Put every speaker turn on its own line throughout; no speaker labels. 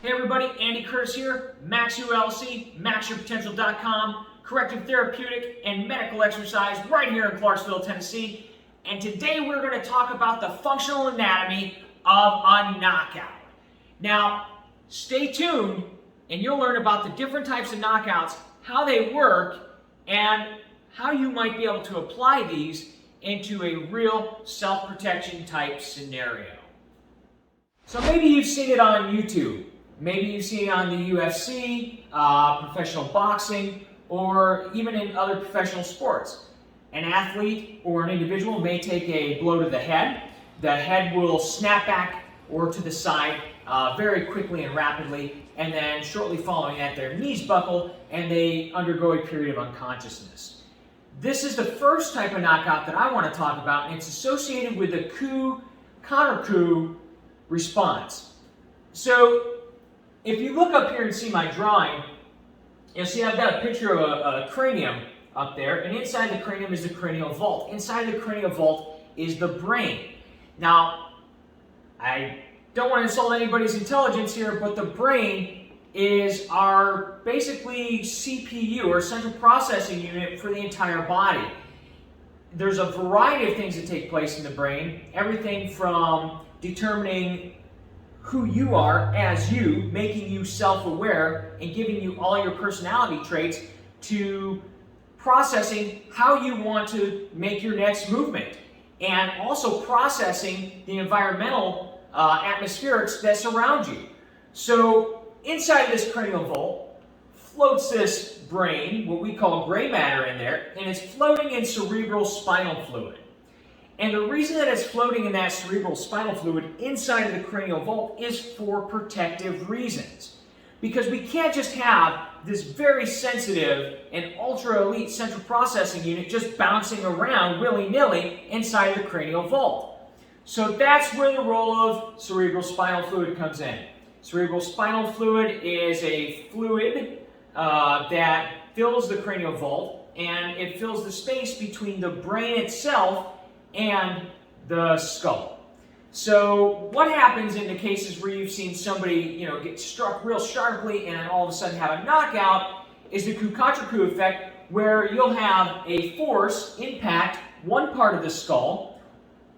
Hey everybody, Andy Curtis here, Max ULC, MaxYourPotential.com, corrective therapeutic and medical exercise right here in Clarksville, Tennessee. And today we're going to talk about the functional anatomy of a knockout. Now, stay tuned and you'll learn about the different types of knockouts, how they work, and how you might be able to apply these into a real self-protection type scenario. So maybe you've seen it on YouTube. Maybe you've seen it on the UFC, professional boxing, or even in other professional sports. An athlete or an individual may take a blow to the head. The head will snap back or to the side very quickly and rapidly, and then shortly following that their knees buckle and they undergo a period of unconsciousness. This is the first type of knockout that I want to talk about, and it's associated with the Coup counter-coup response. So if you look up here and see my drawing, you'll see I've got a picture of a cranium up there, and inside the cranium is the cranial vault. Inside the cranial vault is the brain. Now, I don't want to insult anybody's intelligence here, but the brain is our basically CPU, or central processing unit for the entire body. There's a variety of things that take place in the brain, everything from determining who you are as you, making you self-aware and giving you all your personality traits, to processing how you want to make your next movement, and also processing the environmental atmospherics that surround you. So inside this cranial vault floats this brain, what we call gray matter in there, and it's floating in cerebral spinal fluid. And the reason that it's floating in that cerebral spinal fluid inside of the cranial vault is for protective reasons. Because we can't just have this very sensitive and ultra-elite central processing unit just bouncing around willy-nilly inside the cranial vault. So that's where the role of cerebral spinal fluid comes in. Cerebral spinal fluid is a fluid that fills the cranial vault, and it fills the space between the brain itself and the skull. So what happens in the cases where you've seen somebody, get struck real sharply and then all of a sudden have a knockout is the Coup contrecoup effect, where you'll have a force impact one part of the skull,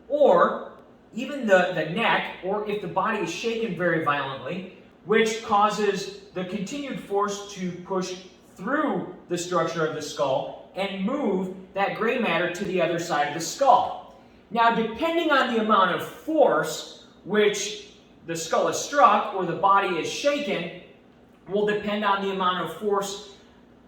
or even the neck, or if the body is shaken very violently, which causes the continued force to push through the structure of the skull and move that gray matter to the other side of the skull. Now, depending on the amount of force which the skull is struck or the body is shaken, will depend on the amount of force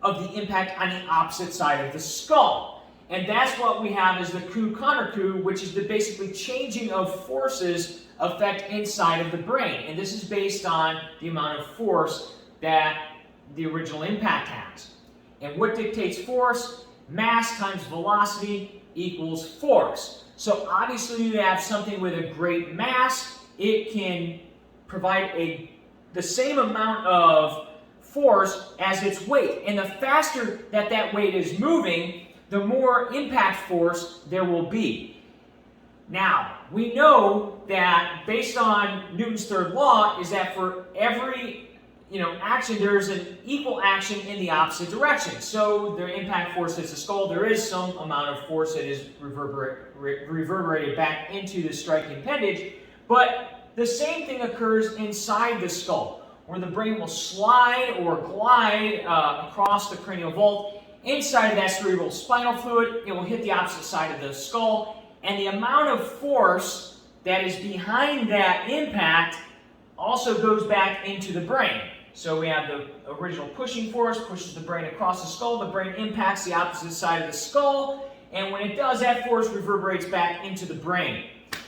of the impact on the opposite side of the skull. And that's what we have as the Coup counter-coup, which is the basically changing of forces effect inside of the brain. And this is based on the amount of force that the original impact has. And what dictates force? Mass times velocity equals force. So obviously you have something with a great mass, it can provide the same amount of force as its weight. And the faster that that weight is moving, the more impact force there will be. Now, we know that based on Newton's third law is that for every action, there's an equal action in the opposite direction. So the impact force hits the skull, there is some amount of force that is reverberated back into the striking appendage, but the same thing occurs inside the skull, where the brain will slide or glide across the cranial vault. Inside of that cerebral spinal fluid, it will hit the opposite side of the skull, and the amount of force that is behind that impact also goes back into the brain. So we have the original pushing force, pushes the brain across the skull, the brain impacts the opposite side of the skull, and when it does, that force reverberates back into the brain.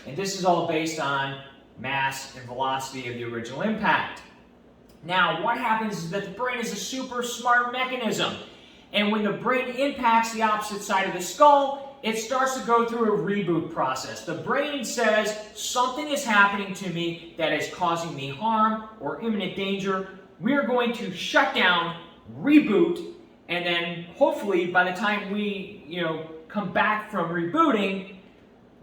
And this is all based on mass and velocity of the original impact. Now, what happens is that the brain is a super smart mechanism, and when the brain impacts the opposite side of the skull, it starts to go through a reboot process. The brain says, something is happening to me that is causing me harm or imminent danger. We're going to shut down, reboot, and then hopefully by the time we, come back from rebooting,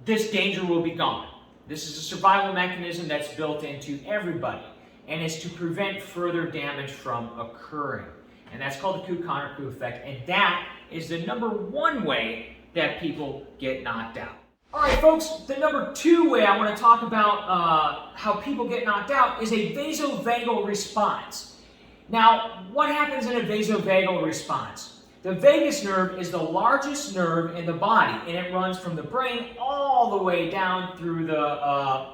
this danger will be gone. This is a survival mechanism that's built into everybody. and is to prevent further damage from occurring. And that's called the Coup effect, and that is the #1 way that people get knocked out. All right, folks, the #2 way I want to talk about how people get knocked out is a vasovagal response. Now, what happens in a vasovagal response? The vagus nerve is the largest nerve in the body, and it runs from the brain all the way down through the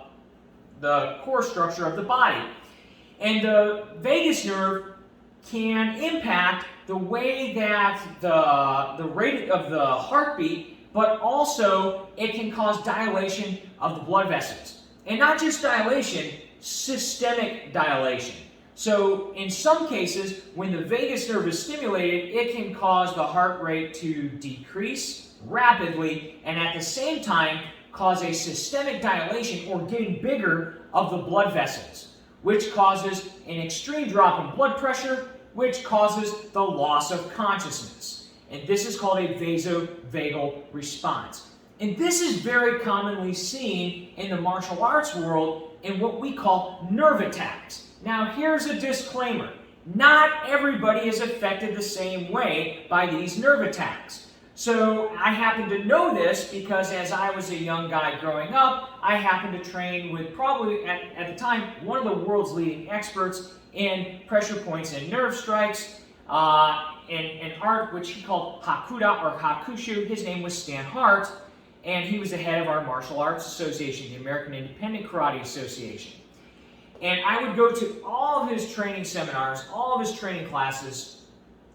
core structure of the body. And the vagus nerve can impact the way that the rate of the heartbeat, but also it can cause dilation of the blood vessels. And not just dilation, systemic dilation. So in some cases, when the vagus nerve is stimulated, it can cause the heart rate to decrease rapidly, and at the same time cause a systemic dilation or getting bigger of the blood vessels, which causes an extreme drop in blood pressure, which causes the loss of consciousness. And this is called a vasovagal response. And this is very commonly seen in the martial arts world in what we call nerve attacks. Now, here's a disclaimer. Not everybody is affected the same way by these nerve attacks. So I happen to know this because as I was a young guy growing up, I happened to train with probably, at the time, one of the world's leading experts in pressure points and nerve strikes, an art which he called Hakuda or Hakushu. His name was Stan Hart, and he was the head of our martial arts association, the American Independent Karate Association. And I would go to all of his training seminars, all of his training classes,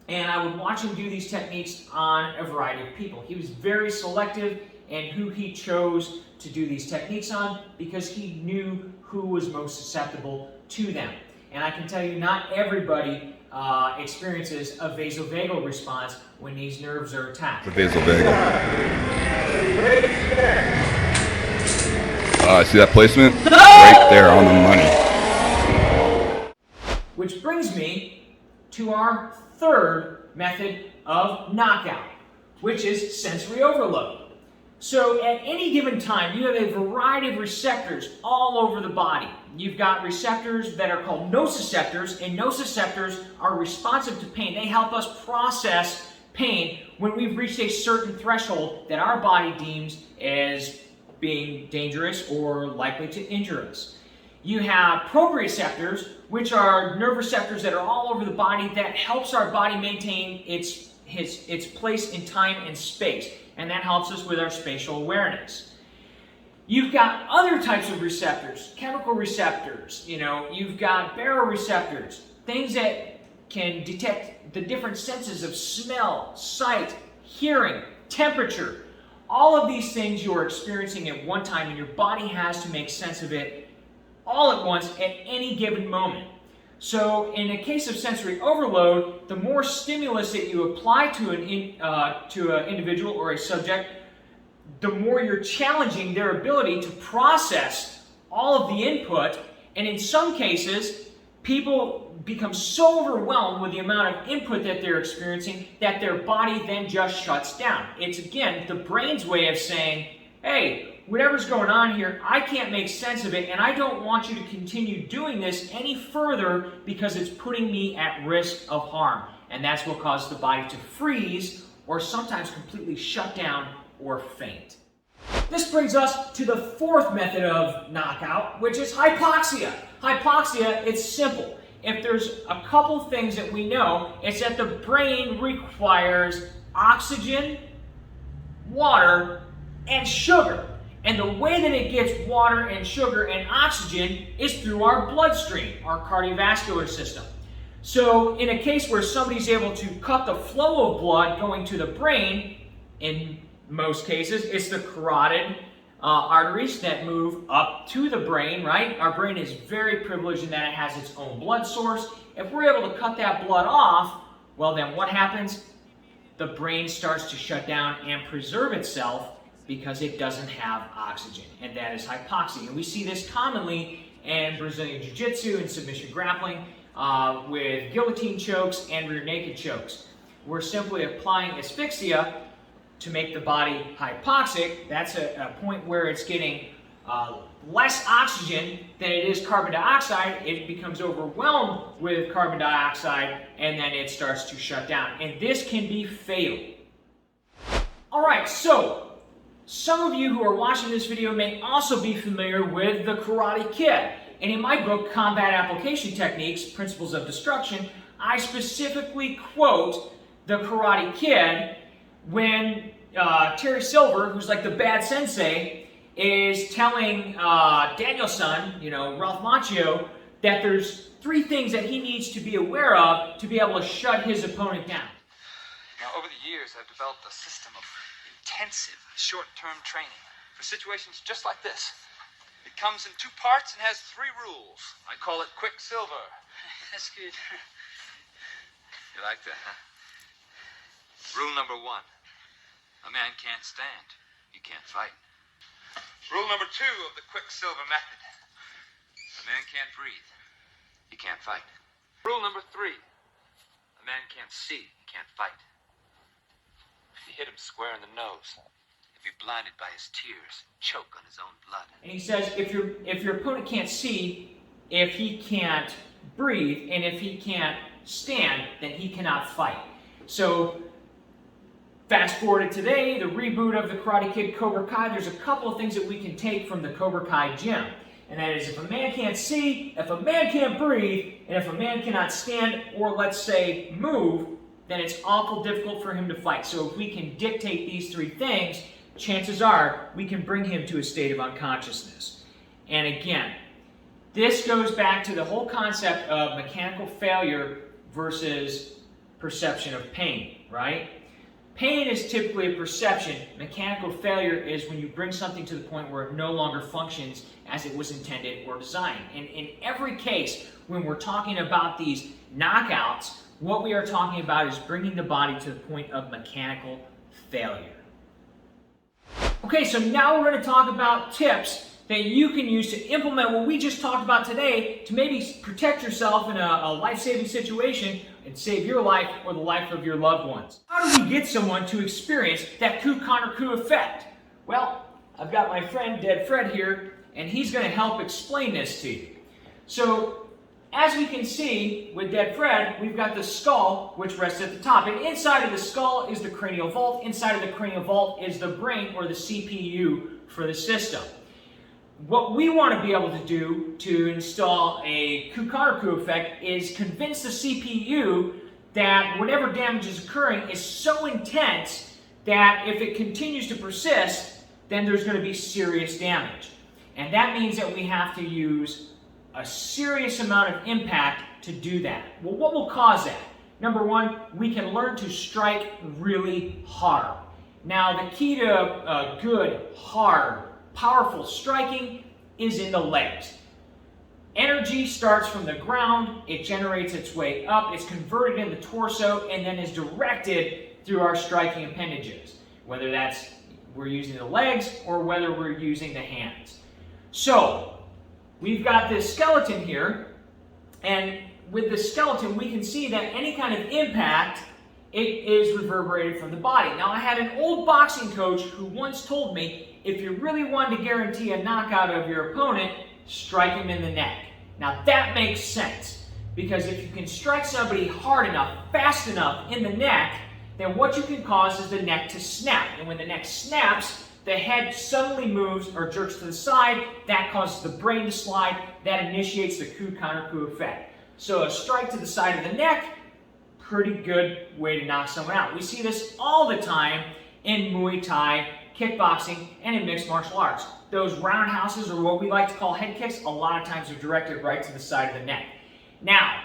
and I would watch him do these techniques on a variety of people. He was very selective in who he chose to do these techniques on because he knew who was most susceptible to them. And I can tell you, not everybody experiences a vasovagal response when these nerves are attacked.
The vasovagal. See that placement? Right there on the money.
Which brings me to our third method of knockout, which is sensory overload. So at any given time, you have a variety of receptors all over the body. You've got receptors that are called nociceptors, and nociceptors are responsive to pain. They help us process pain when we've reached a certain threshold that our body deems as being dangerous or likely to injure us. You have proprioceptors, which are nerve receptors that are all over the body that helps our body maintain its place in time and space, and that helps us with our spatial awareness. You've got other types of receptors, chemical receptors, you've got baroreceptors, things that can detect the different senses of smell, sight, hearing, temperature. All of these things you are experiencing at one time, and your body has to make sense of it all at once at any given moment. So in a case of sensory overload, the more stimulus that you apply to an individual or a subject, the more you're challenging their ability to process all of the input. And in some cases, people become so overwhelmed with the amount of input that they're experiencing that their body then just shuts down. It's, again, the brain's way of saying, hey, whatever's going on here, I can't make sense of it, and I don't want you to continue doing this any further because it's putting me at risk of harm. And that's what causes the body to freeze or sometimes completely shut down or faint. This brings us to the fourth method of knockout, which is hypoxia. Hypoxia, it's simple. If there's a couple things that we know, it's that the brain requires oxygen, water, and sugar. And the way that it gets water and sugar and oxygen is through our bloodstream, our cardiovascular system. So in a case where somebody's able to cut the flow of blood going to the brain, in most cases, it's the carotid arteries that move up to the brain, right? Our brain is very privileged in that it has its own blood source. If we're able to cut that blood off, well then what happens? The brain starts to shut down and preserve itself because it doesn't have oxygen, and that is hypoxia. And we see this commonly in Brazilian Jiu-jitsu and submission grappling with guillotine chokes and rear naked chokes. We're simply applying asphyxia to make the body hypoxic. That's a point where it's getting less oxygen than it is carbon dioxide, it becomes overwhelmed with carbon dioxide, and then it starts to shut down. And this can be fatal. Alright, so some of you who are watching this video may also be familiar with the Karate Kid. And in my book, Combat Application Techniques, Principles of Destruction, I specifically quote the Karate Kid when Terry Silver, who's like the bad sensei, is telling Daniel-san, Ralph Macchio, that there's 3 things that he needs to be aware of to be able to shut his opponent down.
Now, over the years, I've developed a system of intensive, short-term training for situations just like this. It comes in 2 parts and has 3 rules. I call it Quicksilver.
That's good.
You like that, huh? Rule number 1. A man can't stand. He can't fight. Rule number 2 of the Quicksilver method. A man can't breathe. He can't fight. Rule number 3. A man can't see. He can't fight. If you hit him square in the nose, he'll be blinded by his tears, choke on his own blood.
And he says if your opponent can't see, if he can't breathe, and if he can't stand, then he cannot fight. So fast forward to today, the reboot of the Karate Kid Cobra Kai, there's a couple of things that we can take from the Cobra Kai gym. And that is if a man can't see, if a man can't breathe, and if a man cannot stand or, let's say, move, then it's awful difficult for him to fight. So if we can dictate these 3 things, chances are we can bring him to a state of unconsciousness. And again, this goes back to the whole concept of mechanical failure versus perception of pain, right? Pain is typically a perception. Mechanical failure is when you bring something to the point where it no longer functions as it was intended or designed. And in every case, when we're talking about these knockouts, what we are talking about is bringing the body to the point of mechanical failure. Okay, so now we're going to talk about tips that you can use to implement what we just talked about today to maybe protect yourself in a life-saving situation and save your life or the life of your loved ones. How do we get someone to experience that Coup contrecoup effect? Well, I've got my friend Dead Fred here, and he's going to help explain this to you. So, as we can see with Dead Fred, we've got the skull, which rests at the top. And inside of the skull is the cranial vault. Inside of the cranial vault is the brain, or the CPU, for the system. What we want to be able to do to install a Coup contrecoup effect is convince the CPU that whatever damage is occurring is so intense that if it continues to persist, then there's going to be serious damage. And that means that we have to use a serious amount of impact to do that. Well, what will cause that? Number 1, we can learn to strike really hard. Now, the key to good, hard, powerful striking is in the legs. Energy starts from the ground, it generates its way up, it's converted in the torso, and then is directed through our striking appendages, whether that's we're using the legs or whether we're using the hands. So, we've got this skeleton here, and with the skeleton we can see that any kind of impact, it is reverberated from the body. Now, I had an old boxing coach who once told me, if you really wanted to guarantee a knockout of your opponent, strike him in the neck. Now, that makes sense, because if you can strike somebody hard enough, fast enough in the neck, then what you can cause is the neck to snap. And when the neck snaps, the head suddenly moves or jerks to the side. That causes the brain to slide. That initiates the Coup contrecoup effect. So a strike to the side of the neck, pretty good way to knock someone out. We see this all the time in Muay Thai, kickboxing, and in mixed martial arts. Those roundhouses, or what we like to call head kicks, a lot of times are directed right to the side of the neck. Now,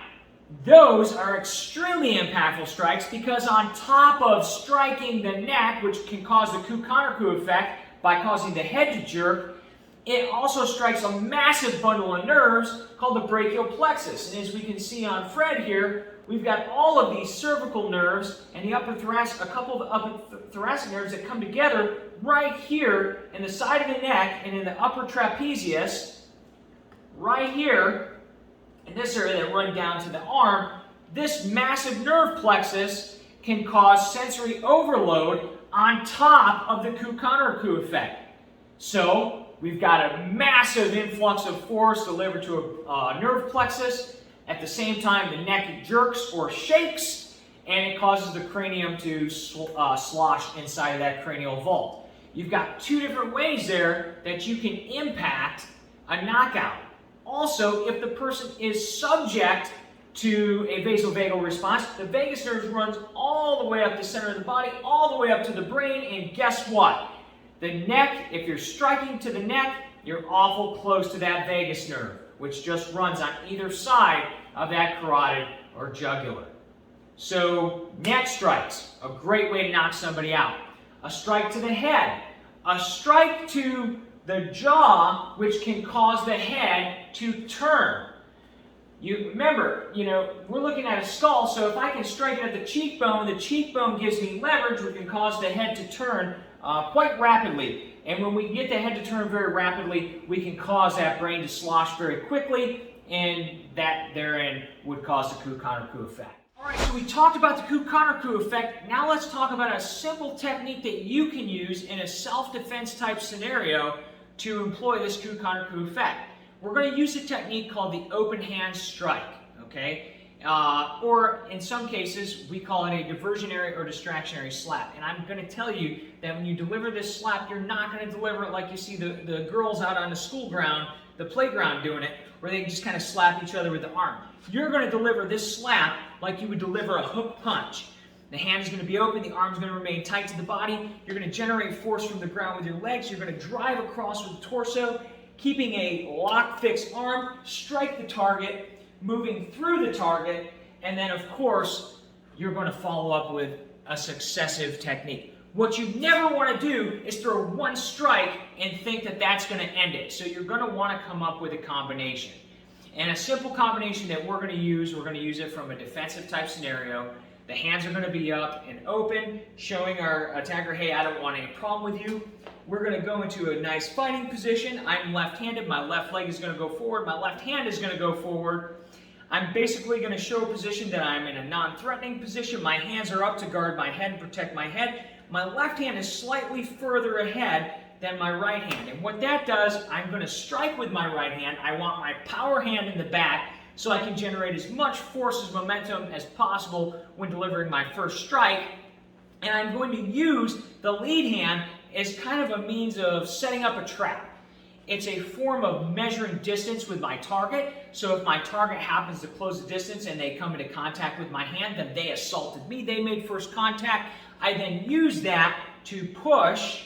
those are extremely impactful strikes because on top of striking the neck, which can cause the Coup contrecoup effect by causing the head to jerk, it also strikes a massive bundle of nerves called the brachial plexus. And as we can see on Fred here, we've got all of these cervical nerves and the upper thoracic, a couple of upper thoracic nerves that come together right here in the side of the neck and in the upper trapezius, right here, in this area that run down to the arm. This massive nerve plexus can cause sensory overload on top of the Coup contrecoup effect. So, We've got a massive influx of force delivered to a nerve plexus. At the same time, the neck jerks or shakes, and it causes the cranium to slosh inside of that cranial vault. You've got two different ways there that you can impact a knockout. Also, if the person is subject to a vasovagal response, the vagus nerve runs all the way up the center of the body, all the way up to the brain, and guess what? The neck, if you're striking to the neck, you're awful close to that vagus nerve, which just runs on either side of that carotid or jugular. So, neck strikes, a great way to knock somebody out. A strike to the head, a strike to the jaw, which can cause the head to turn. You remember, we're looking at a skull, so if I can strike it at the cheekbone gives me leverage, which can cause the head to turn quite rapidly. And when we get the head to turn very rapidly, we can cause that brain to slosh very quickly, and that therein would cause the Coup-contrecoup effect. Alright, so we talked about the Coup-contrecoup effect. Now let's talk about a simple technique that you can use in a self-defense type scenario to employ this Coup-contrecoup effect. We're going to use a technique called the open hand strike, okay? Or in some cases, we call it a diversionary or distractionary slap. And I'm going to tell you that when you deliver this slap, you're not going to deliver it like you see the girls out on the school ground, the playground doing it, where they just kind of slap each other with the arm. You're going to deliver this slap like you would deliver a hook punch. The hand is going to be open, the arm is going to remain tight to the body. You're going to generate force from the ground with your legs. You're going to drive across with the torso, keeping a lock-fixed arm, strike the target, moving through the target, and then, of course, you're going to follow up with a successive technique. What you never want to do is throw one strike and think that that's going to end it. So you're going to want to come up with a combination. And a simple combination that we're going to use it from a defensive type scenario. The hands are going to be up and open, showing our attacker, hey, I don't want any problem with you. We're going to go into a nice fighting position. I'm left-handed. My left leg is going to go forward. My left hand is going to go forward. I'm basically going to show a position that I'm in a non-threatening position. My hands are up to guard my head and protect my head. My left hand is slightly further ahead than my right hand. And what that does, I'm going to strike with my right hand. I want my power hand in the back so I can generate as much force as momentum as possible when delivering my first strike. And I'm going to use the lead hand as kind of a means of setting up a trap. It's a form of measuring distance with my target. So if my target happens to close the distance and they come into contact with my hand, then they assaulted me. They made first contact. I then use that to push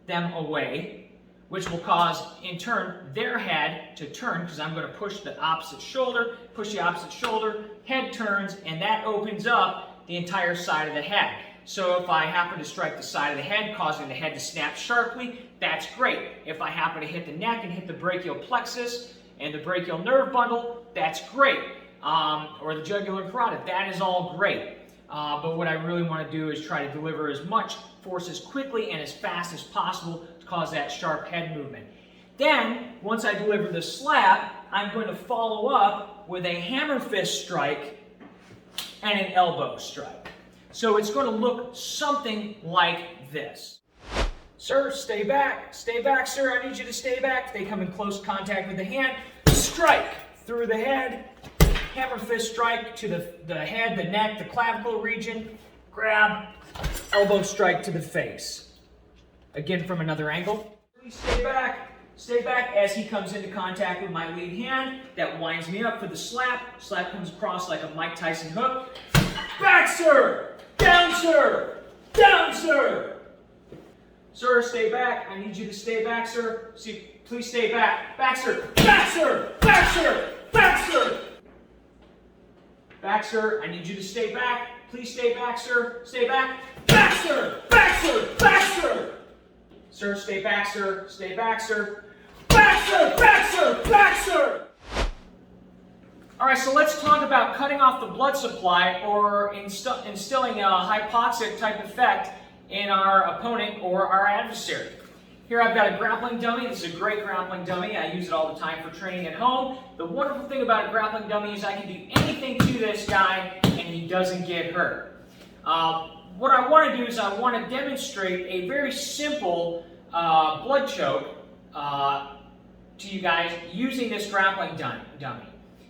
them away, which will cause, in turn, their head to turn, because I'm going to push the opposite shoulder, head turns, and that opens up the entire side of the head. So if I happen to strike the side of the head, causing the head to snap sharply, that's great. If I happen to hit the neck and hit the brachial plexus and the brachial nerve bundle, that's great. Or the jugular carotid, that is all great. But what I really want to do is try to deliver as much force as quickly and as fast as possible to cause that sharp head movement. Then, once I deliver the slap, I'm going to follow up with a hammer fist strike and an elbow strike. So it's going to look something like this. Sir, stay back, sir, I need you to stay back. They come in close contact with the hand, strike through the head, hammer fist strike to the head, the neck, the clavicle region, grab, elbow strike to the face. Again from another angle. Please stay back as he comes into contact with my lead hand. That winds me up for the slap. Slap comes across like a Mike Tyson hook. Back, sir! Down, sir! Down, sir! Sir, stay back. I need you to stay back, sir. See, please stay back. Back, sir! Back, sir! Back, sir! Back, sir! Back, sir. I need you to stay back. Please stay back, sir. Stay back. Back, sir! Back, sir! Back, sir! Sir, stay back, sir. Stay back, sir. Back, sir! Back, sir! Back, sir! Alright, so let's talk about cutting off the blood supply or instilling a hypoxic type effect in our opponent or our adversary. Here I've got a grappling dummy. This is a great grappling dummy. I use it all the time for training at home. The wonderful thing about a grappling dummy is I can do anything to this guy and he doesn't get hurt. What I want to do is I want to demonstrate a very simple blood choke to you guys using this grappling dummy.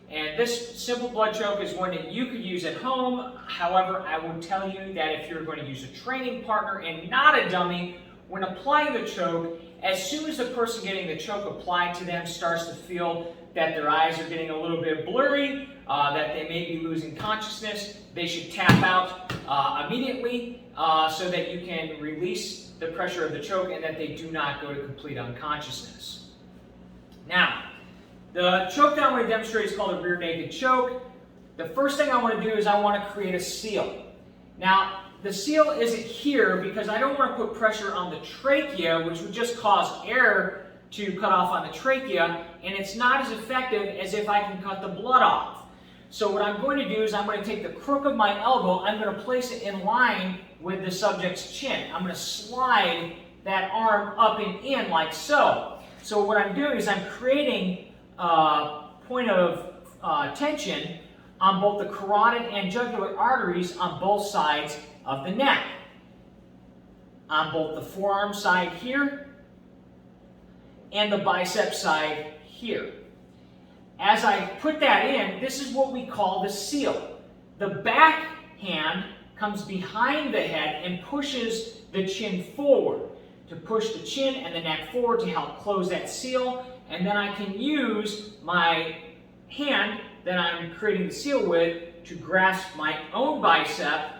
And this simple blood choke is one that you could use at home. However, I would tell you that if you're going to use a training partner and not a dummy, when applying the choke, as soon as the person getting the choke applied to them starts to feel that their eyes are getting a little bit blurry, that they may be losing consciousness, they should tap out immediately so that you can release the pressure of the choke and that they do not go to complete unconsciousness. Now, the choke that I'm going to demonstrate is called a rear naked choke. The first thing I want to do is I want to create a seal. Now, the seal isn't here because I don't want to put pressure on the trachea, which would just cause air to cut off on the trachea, and it's not as effective as if I can cut the blood off. So what I'm going to do is I'm going to take the crook of my elbow, I'm going to place it in line with the subject's chin. I'm going to slide that arm up and in like so. So what I'm doing is I'm creating a point of tension on both the carotid and jugular arteries on both sides of the neck. On both the forearm side here and the bicep side here. As I put that in, this is what we call the seal. The back hand comes behind the head and pushes the chin forward to push the chin and the neck forward to help close that seal. And then I can use my hand that I'm creating the seal with to grasp my own bicep.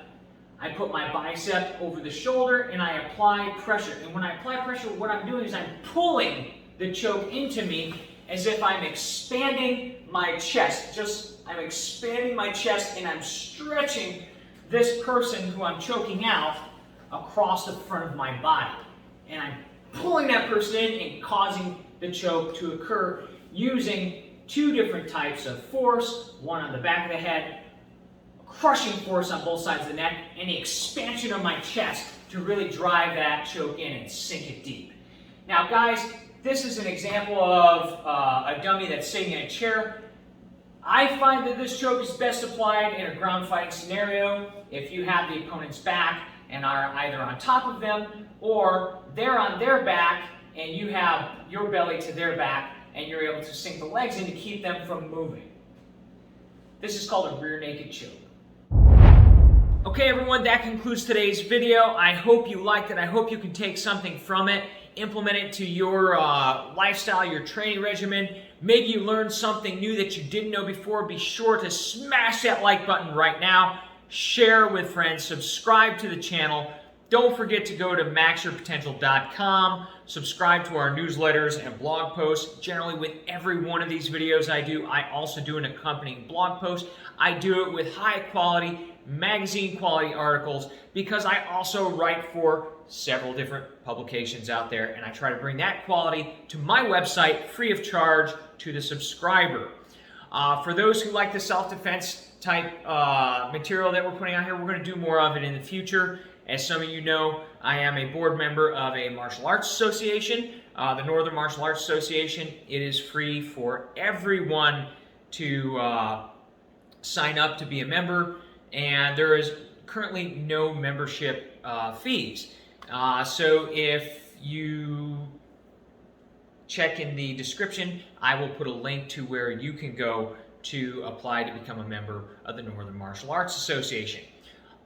I put my bicep over the shoulder and I apply pressure. And when I apply pressure, what I'm doing is I'm pulling the choke into me as if I'm expanding my chest. I'm expanding my chest and I'm stretching this person who I'm choking out across the front of my body. And I'm pulling that person in and causing the choke to occur using two different types of force, one on the back of the head, crushing force on both sides of the neck, and the expansion of my chest to really drive that choke in and sink it deep. Now guys, this is an example of a dummy that's sitting in a chair. I find that this choke is best applied in a ground fighting scenario if you have the opponent's back and are either on top of them or they're on their back and you have your belly to their back and you're able to sink the legs in to keep them from moving. This is called a rear naked choke. Okay everyone, that concludes today's video. I hope you liked it. I hope you can take something from it, implement it to your lifestyle, your training regimen. Maybe you learned something new that you didn't know before. Be sure to smash that like button right now. Share with friends. Subscribe to the channel. Don't forget to go to maxyourpotential.com. Subscribe to our newsletters and blog posts. Generally, with every one of these videos I do, I also do an accompanying blog post. I do it with high quality, magazine quality articles because I also write for several different publications out there, and I try to bring that quality to my website free of charge to the subscriber. For those who like the self-defense type material that we're putting out here, we're going to do more of it in the future. As some of you know, I am a board member of a martial arts association, the Northern Martial Arts Association. It is free for everyone to sign up to be a member, and there is currently no membership fees. So if you check in the description, I will put a link to where you can go to apply to become a member of the Northern Martial Arts Association.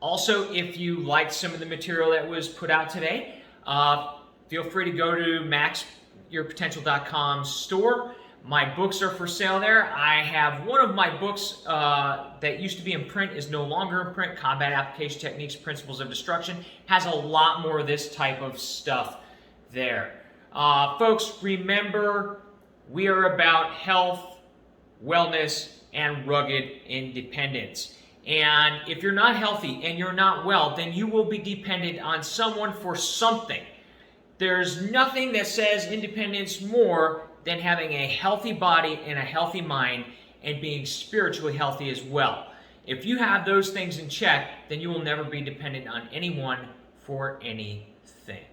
Also, if you liked some of the material that was put out today, feel free to go to maxyourpotential.com store. My books are for sale there. I have one of my books that used to be in print is no longer in print, Combat Application Techniques, Principles of Destruction. Has a lot more of this type of stuff there. Folks, remember, we are about health, wellness, and rugged independence. And if you're not healthy and you're not well, then you will be dependent on someone for something. There's nothing that says independence more than having a healthy body and a healthy mind and being spiritually healthy as well. If you have those things in check, then you will never be dependent on anyone for anything.